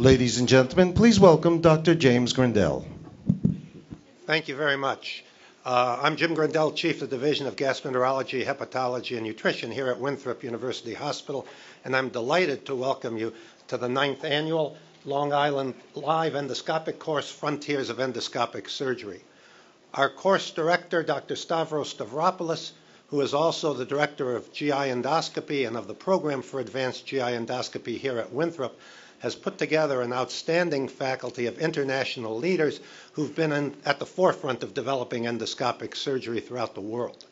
Ladies and gentlemen, please welcome Dr. James Grendel. Thank you very much. I'm Jim Grendel, Chief of the Division of Gastroenterology, Hepatology, and Nutrition here at Winthrop University Hospital, and I'm delighted to welcome you to the 9th Annual Long Island Live Endoscopic Course, Frontiers of Endoscopic Surgery. Our course director, Dr. Stavropoulos, who is also the Director of GI Endoscopy and of the Program for Advanced GI Endoscopy here at Winthrop, has put together an outstanding faculty of international leaders who've been at the forefront of developing endoscopic surgery throughout the world.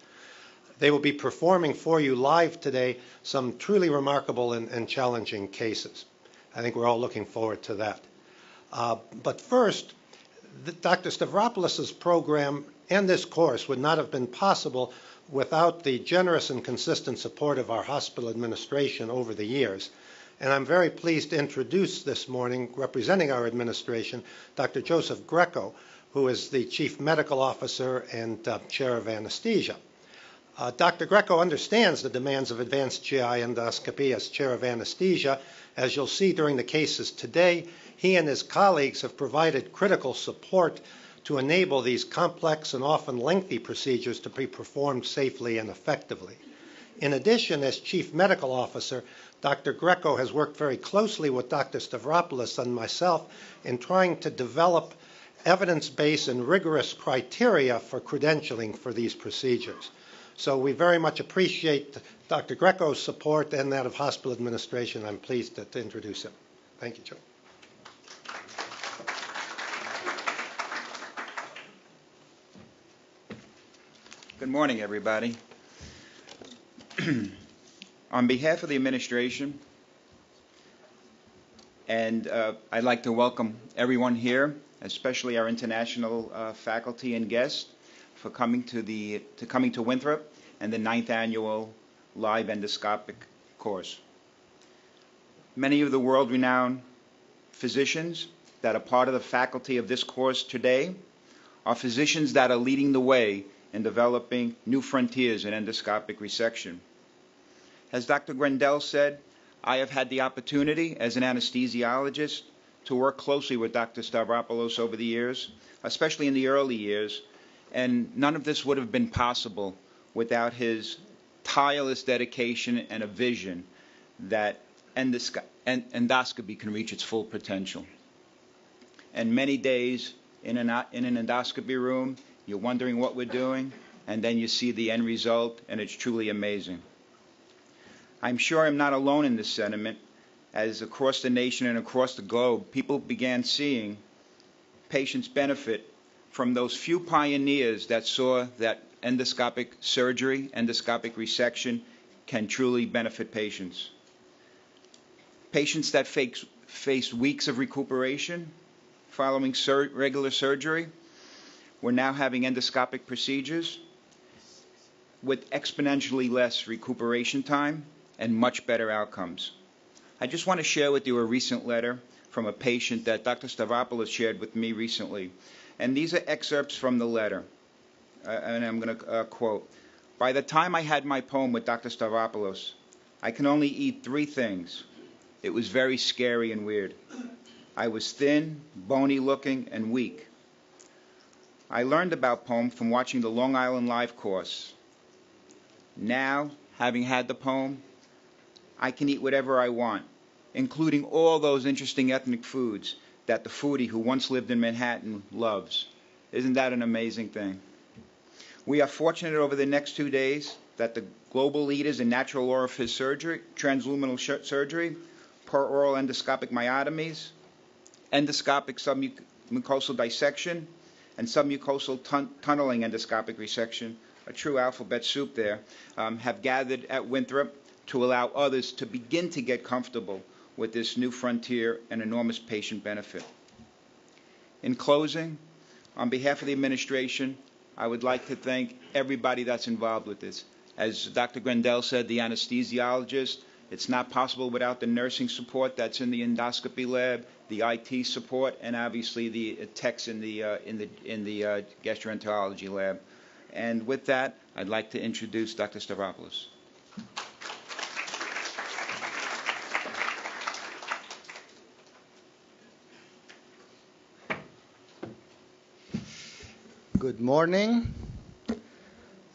They will be performing for you live today some truly remarkable and challenging cases. I think we're all looking forward to that. But first, Dr. Stavropoulos' program and this course would not have been possible without the generous and consistent support of our hospital administration over the years. And I'm very pleased to introduce this morning, representing our administration, Dr. Joseph Greco, who is the Chief Medical Officer and Chair of Anesthesia. Dr. Greco understands the demands of advanced GI endoscopy as Chair of Anesthesia. As you'll see during the cases today, he and his colleagues have provided critical support to enable these complex and often lengthy procedures to be performed safely and effectively. In addition, as Chief Medical Officer, Dr. Greco has worked very closely with Dr. Stavropoulos and myself in trying to develop evidence-based and rigorous criteria for credentialing for these procedures. So we very much appreciate Dr. Greco's support and that of hospital administration. I'm pleased to introduce him. Thank you, Joe. Good morning, everybody. On behalf of the administration, and I'd like to welcome everyone here, especially our international faculty and guests, for coming to Winthrop and the 9th Annual Live Endoscopic Course. Many of the world-renowned physicians that are part of the faculty of this course today are physicians that are leading the way in developing new frontiers in endoscopic resection. As Dr. Grendel said, I have had the opportunity as an anesthesiologist to work closely with Dr. Stavropoulos over the years, especially in the early years, and none of this would have been possible without his tireless dedication and a vision that endoscopy can reach its full potential. And many days in an endoscopy room, you're wondering what we're doing, and then you see the end result, and it's truly amazing. I'm sure I'm not alone in this sentiment, as across the nation and across the globe, people began seeing patients benefit from those few pioneers that saw that endoscopic surgery, endoscopic resection can truly benefit patients. Patients that face weeks of recuperation following regular surgery were now having endoscopic procedures with exponentially less recuperation time and much better outcomes. I just want to share with you a recent letter from a patient that Dr. Stavropoulos shared with me recently. And these are excerpts from the letter. And I'm going to quote, "By the time I had my poem with Dr. Stavropoulos, I can only eat 3 things. It was very scary and weird. I was thin, bony looking, and weak. I learned about poem from watching the Long Island Live course. Now, having had the poem, I can eat whatever I want, including all those interesting ethnic foods that the foodie who once lived in Manhattan loves. Isn't that an amazing thing? We are fortunate over the next 2 days that the global leaders in natural orifice surgery, transluminal surgery, per-oral endoscopic myotomies, endoscopic submucosal dissection, and submucosal tunneling endoscopic resection, a true alphabet soup there, have gathered at Winthrop to allow others to begin to get comfortable with this new frontier and enormous patient benefit. In closing, on behalf of the administration, I would like to thank everybody that's involved with this. As Dr. Grendel said, the anesthesiologist, it's not possible without the nursing support that's in the endoscopy lab, the IT support, and obviously the techs in the gastroenterology lab. And with that, I'd like to introduce Dr. Stavropoulos. Good morning.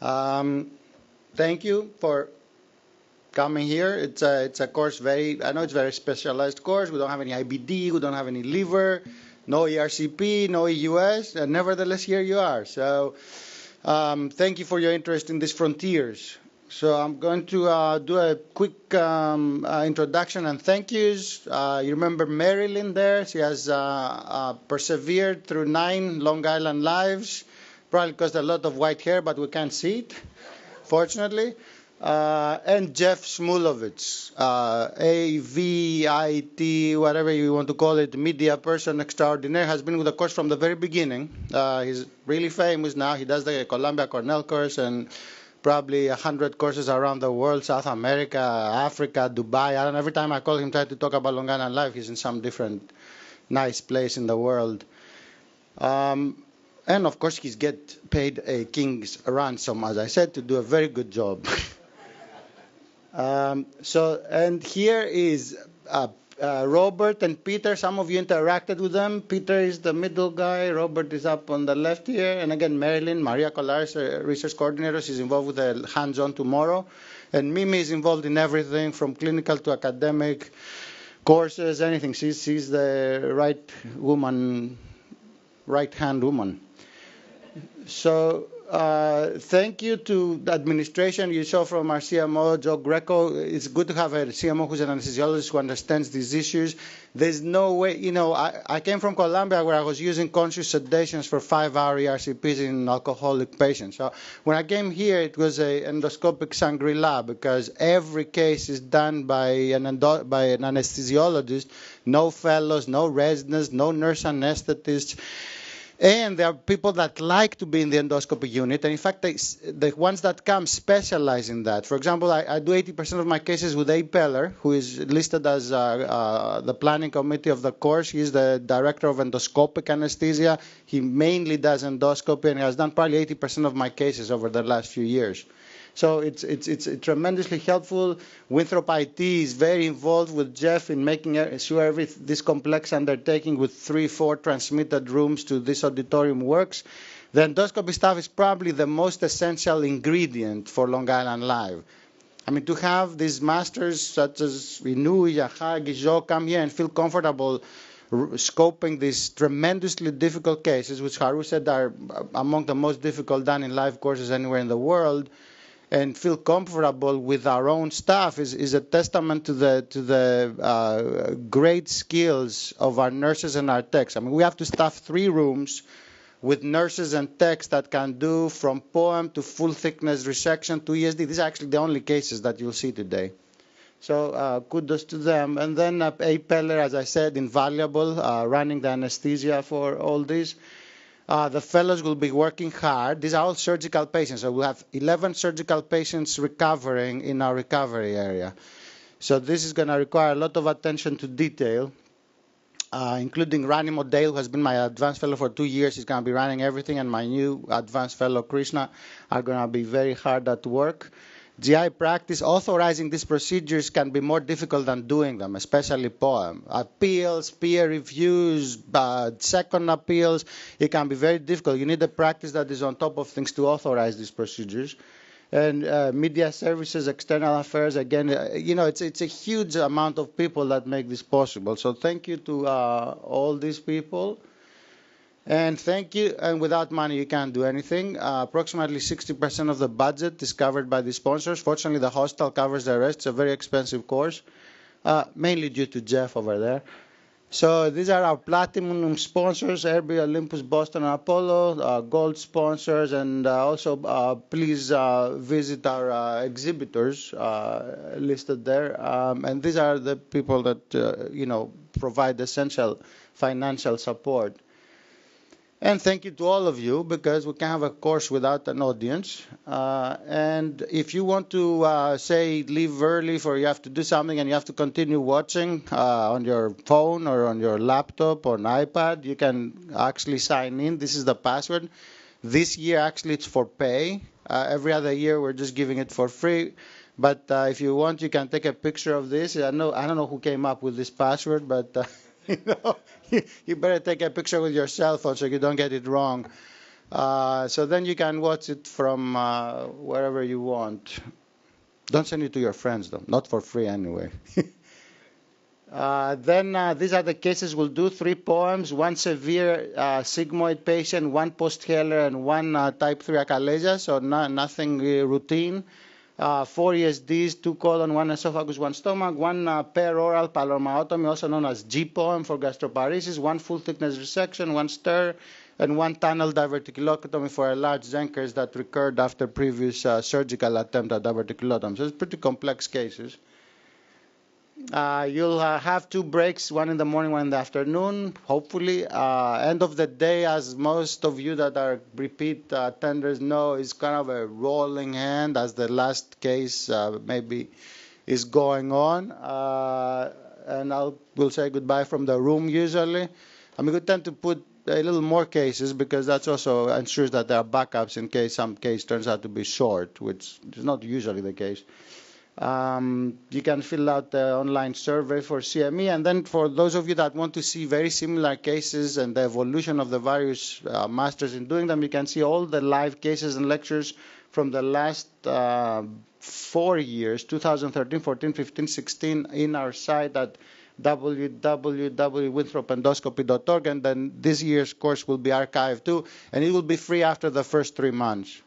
Thank you for coming here. It's a course I know it's a very specialized course. We don't have any IBD, we don't have any liver, no ERCP, no EUS, and nevertheless here you are. So thank you for your interest in these frontiers. So I'm going to do a quick introduction and thank yous. You remember Marilyn there? She has persevered through 9 Long Island lives. Probably caused a lot of white hair, but we can't see it, fortunately. And Jeff Smulovitz, AVIT, whatever you want to call it, media person extraordinaire, has been with the course from the very beginning. He's really famous now. He does the Columbia Cornell course and probably 100 courses around the world, South America, Africa, Dubai. I don't know, every time I call him, try to talk about Long Island life, he's in some different nice place in the world. And of course, he's get paid a king's ransom, as I said, to do a very good job. And here is Robert and Peter. Some of you interacted with them. Peter is the middle guy. Robert is up on the left here. And again, Marilyn, Maria Colares, research coordinator. She's involved with the hands-on tomorrow. And Mimi is involved in everything from clinical to academic courses, anything. She's the right-hand woman. So thank you to the administration. You saw from our CMO, Joe Greco, it's good to have a CMO who's an anesthesiologist who understands these issues. There's no way, I came from Colombia where I was using conscious sedations for 5-hour ERCPs in alcoholic patients. So when I came here, it was an endoscopic Shangri-La because every case is done by an anesthesiologist, no fellows, no residents, no nurse anesthetists. And there are people that like to be in the endoscopy unit. And in fact, the ones that come specialize in that. For example, I do 80% of my cases with A. Peller, who is listed as the planning committee of the course. He's the director of endoscopic anesthesia. He mainly does endoscopy and has done probably 80% of my cases over the last few years. So it's tremendously helpful. Winthrop IT is very involved with Jeff in making sure this complex undertaking with 3-4 transmitted rooms to this auditorium works. The endoscopy staff is probably the most essential ingredient for Long Island Live. I mean, to have these masters such as Inu, Yaha, Guizot come here and feel comfortable scoping these tremendously difficult cases, which Haru said are among the most difficult done in live courses anywhere in the world, and feel comfortable with our own staff is a testament to the great skills of our nurses and our techs. I mean, we have to staff 3 rooms with nurses and techs that can do from POEM to full thickness resection to ESD. These are actually the only cases that you'll see today. So kudos to them. And then A. Peller, as I said, invaluable, running the anesthesia for all this. The fellows will be working hard. These are all surgical patients. So we'll have 11 surgical patients recovering in our recovery area. So this is going to require a lot of attention to detail, including Ranimo Dale, who has been my advanced fellow for 2 years. He's going to be running everything, and my new advanced fellow, Krishna, are going to be very hard at work. GI practice, authorizing these procedures can be more difficult than doing them, especially POEM. Appeals, peer reviews, second appeals, it can be very difficult. You need a practice that is on top of things to authorize these procedures. And media services, external affairs, again, it's a huge amount of people that make this possible. So thank you to all these people. And thank you. And without money, you can't do anything. Approximately 60% of the budget is covered by the sponsors. Fortunately, the hospital covers the rest. It's a very expensive course, mainly due to Jeff over there. So these are our platinum sponsors: Airbnb, Olympus, Boston, and Apollo. Gold sponsors, and also please visit our exhibitors listed there. And these are the people that provide essential financial support. And thank you to all of you, because we can't have a course without an audience. And if you want to, say, leave early, or you have to do something and you have to continue watching on your phone or on your laptop or an iPad, you can actually sign in. This is the password. This year, actually, it's for pay. Every other year, we're just giving it for free. But if you want, you can take a picture of this. I don't know who came up with this password, but you better take a picture with your cell phone so you don't get it wrong. So then you can watch it from wherever you want. Don't send it to your friends, though. Not for free, anyway. Then these are the cases we'll do. 3 poems, 1 severe sigmoid patient, 1 post-Heller, and 1 type 3 achalasia, so nothing routine. 4 ESDs, 2 colon, 1 esophagus, 1 stomach, 1 peroral palomyotomy, also known as G-poem for gastroparesis, 1 full-thickness resection, 1 stir, and 1 tunnel diverticulotomy for a large Zenkers that recurred after previous surgical attempt at diverticulotomy. So it's pretty complex cases. You'll have 2 breaks, 1 in the morning, 1 in the afternoon, hopefully. End of the day, as most of you that are repeat attenders know, is kind of a rolling hand as the last case maybe is going on. And we'll say goodbye from the room usually. I mean, we tend to put a little more cases because that's also ensures that there are backups in case some case turns out to be short, which is not usually the case. You can fill out the online survey for CME, and then for those of you that want to see very similar cases and the evolution of the various masters in doing them, you can see all the live cases and lectures from the last 4 years, 2013, 14, 15, 16, in our site at www.winthropendoscopy.org, and then this year's course will be archived too, and it will be free after the first 3 months.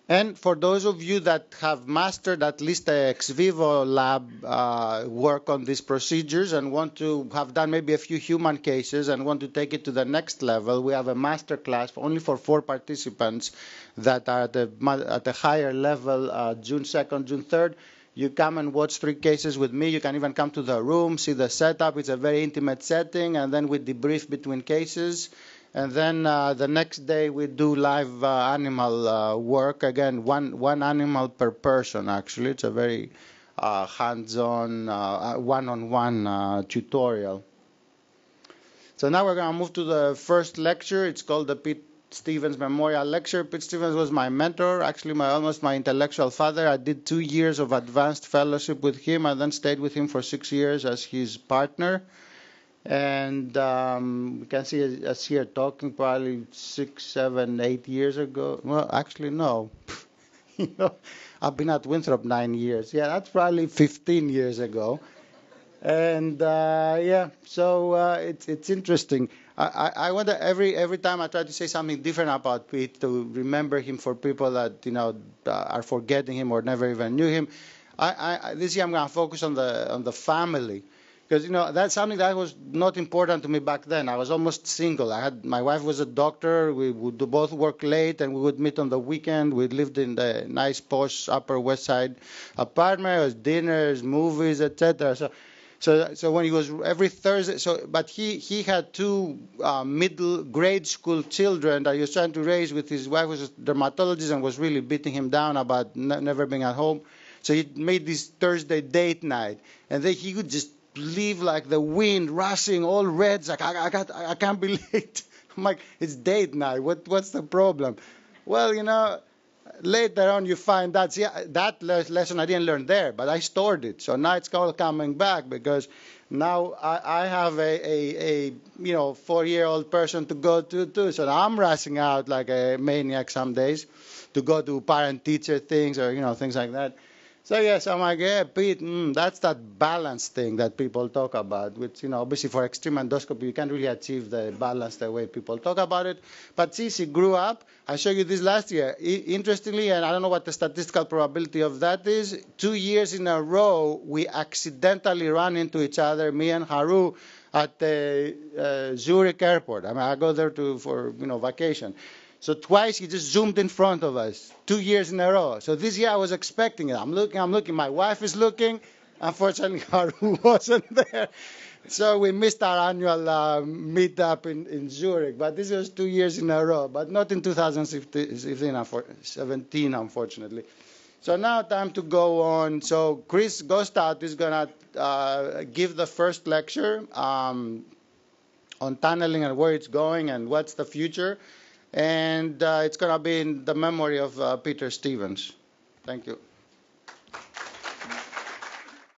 And for those of you that have mastered at least the ex vivo lab work on these procedures and want to have done maybe a few human cases and want to take it to the next level, we have a master class only for 4 participants that are at a higher level, June 2nd, June 3rd. You come and watch 3 cases with me. You can even come to the room, see the setup. It's a very intimate setting, and then we debrief between cases. And then the next day we do live animal work. Again, one animal per person, actually. It's a very hands-on, one-on-one tutorial. So now we're going to move to the first lecture. It's called the Pete Stevens Memorial Lecture. Pete Stevens was my mentor, actually almost my intellectual father. I did 2 years of advanced fellowship with him. I then stayed with him for 6 years as his partner. And we can see us here talking probably 6, 7, 8 years ago. Well, actually, no. I've been at Winthrop 9 years. Yeah, that's probably 15 years ago. And yeah, so it's interesting. I wonder every time I try to say something different about Pete to remember him for people that are forgetting him or never even knew him. This year I'm going to focus on the family. Because that's something that was not important to me back then. I was almost single. My wife was a doctor. We would both work late, and we would meet on the weekend. We lived in the nice posh Upper West Side apartment. It was dinners, movies, etc. So when he was every Thursday. But he had 2 middle grade school children that he was trying to raise with his wife, was a dermatologist, and was really beating him down about never being at home. So he made this Thursday date night, and then he would just leave like the wind, rushing, all red. It's like, I can't be late. I'm like, it's date night. What's the problem? Well, later on you find out. See, that lesson I didn't learn there, but I stored it. So now it's all coming back because now I have a 4-year-old person to go to too. So I'm rushing out like a maniac some days to go to parent-teacher things or things like that. So yes, I'm like, yeah, Pete, that's that balance thing that people talk about, which, obviously for extreme endoscopy, you can't really achieve the balance the way people talk about it. But since he grew up, I showed you this last year. Interestingly, and I don't know what the statistical probability of that is, 2 years in a row, we accidentally ran into each other, me and Haru, at the Zurich airport. I mean, I go there for vacation. So twice he just zoomed in front of us, 2 years in a row. So this year I was expecting it. I'm looking. My wife is looking. Unfortunately, Haru wasn't there. So we missed our annual meetup in Zurich. But this was 2 years in a row, but not in 2017, unfortunately. So now time to go on. So Chris Gostat is going to give the first lecture on tunneling and where it's going and what's the future. And it's going to be in the memory of Peter Stevens. Thank you.